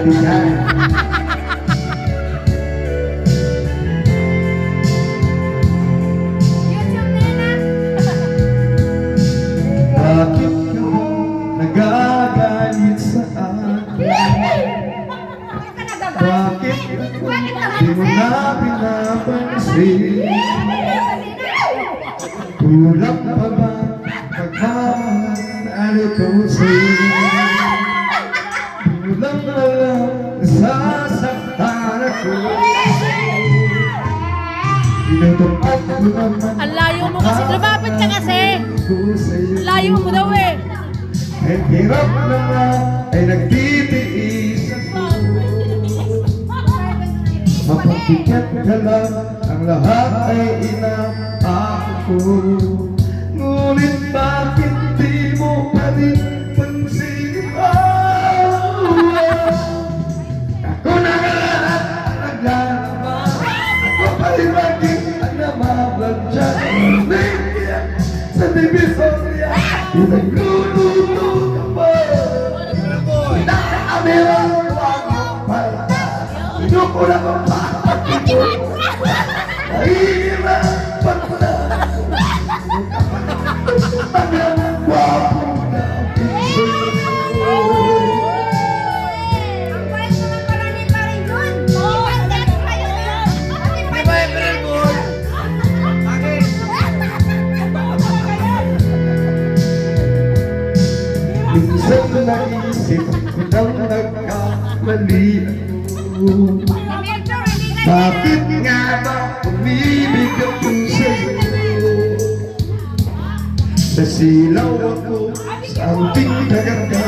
natin yan. Bakit ka nagagalit sa akin? Bakit di mo na pinapansin? Kulang pa ba pagmamahal ko sa'yo? Kulang na lang nasasaktan ako. Tinutupad ko naman Ang layo mo kasi, lumapit ka kasi. Layo mo daw eh. Ang hirap na nga ay nagtitiis ako. Mapagbigat ka lang, ang lahat ay inapako. Ngunit bakit di mo pa rin pansin? Ako na nga lahat ang naglalaba. Ako pa rin lagi ang namabladya. Sa divisoria, nagluluto ka ba? Nakakamera ko ako pala. Sinukula ko pa ako. Nahihirapan ko na. Ang gwapo na piso. Ang bait naman pala ni Paring Jun. Ipandas kayo. Di ba April Fool? Bakit? Minsan naisip ko nang nagkamali ako. Bakit nga ba umibig ako sa'yo? Nasilaw ako sa anting kaganda.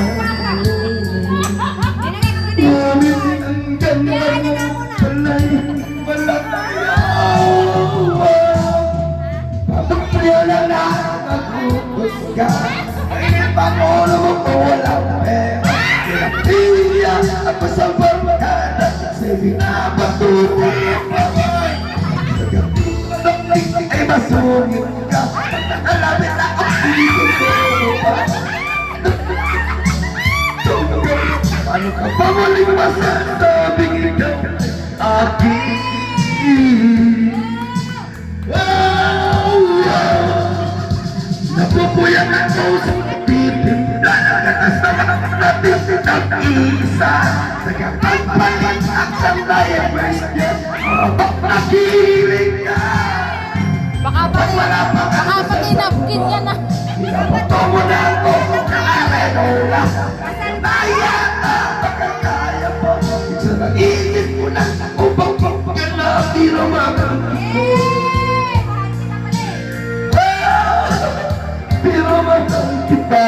Ngunit ang ganda mo pala'y wala tayo. Papapriyo na lang maghuhusga. Ay pamulo mo kung walang pera. Pinapiliya ako sa barkada. Sige na patuloy. Sa gabi ay masungit ka. Nakalapit na ang sino ko. Ano ka pa muling masasabing ikaw aking napupuyan ako sa titimpla ng kasama natin nag-iisa. Nagkakagpalit ang sandayan Christian. Nakilig ka. Baka pati napkin ka na. Pinabato mo na ako kaarenola. Kaya ka makakaya mo. Sa naisip ko na upang pagkanapin ang mga pero matang kita.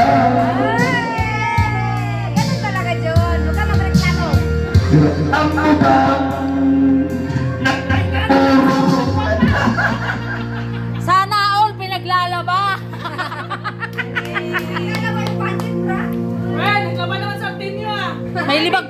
Ganun talaga, Jun. Huwag ka magreklamo. Ang mukha Sana all pinaglalaba. Kaya naman, pansin, bra. May libag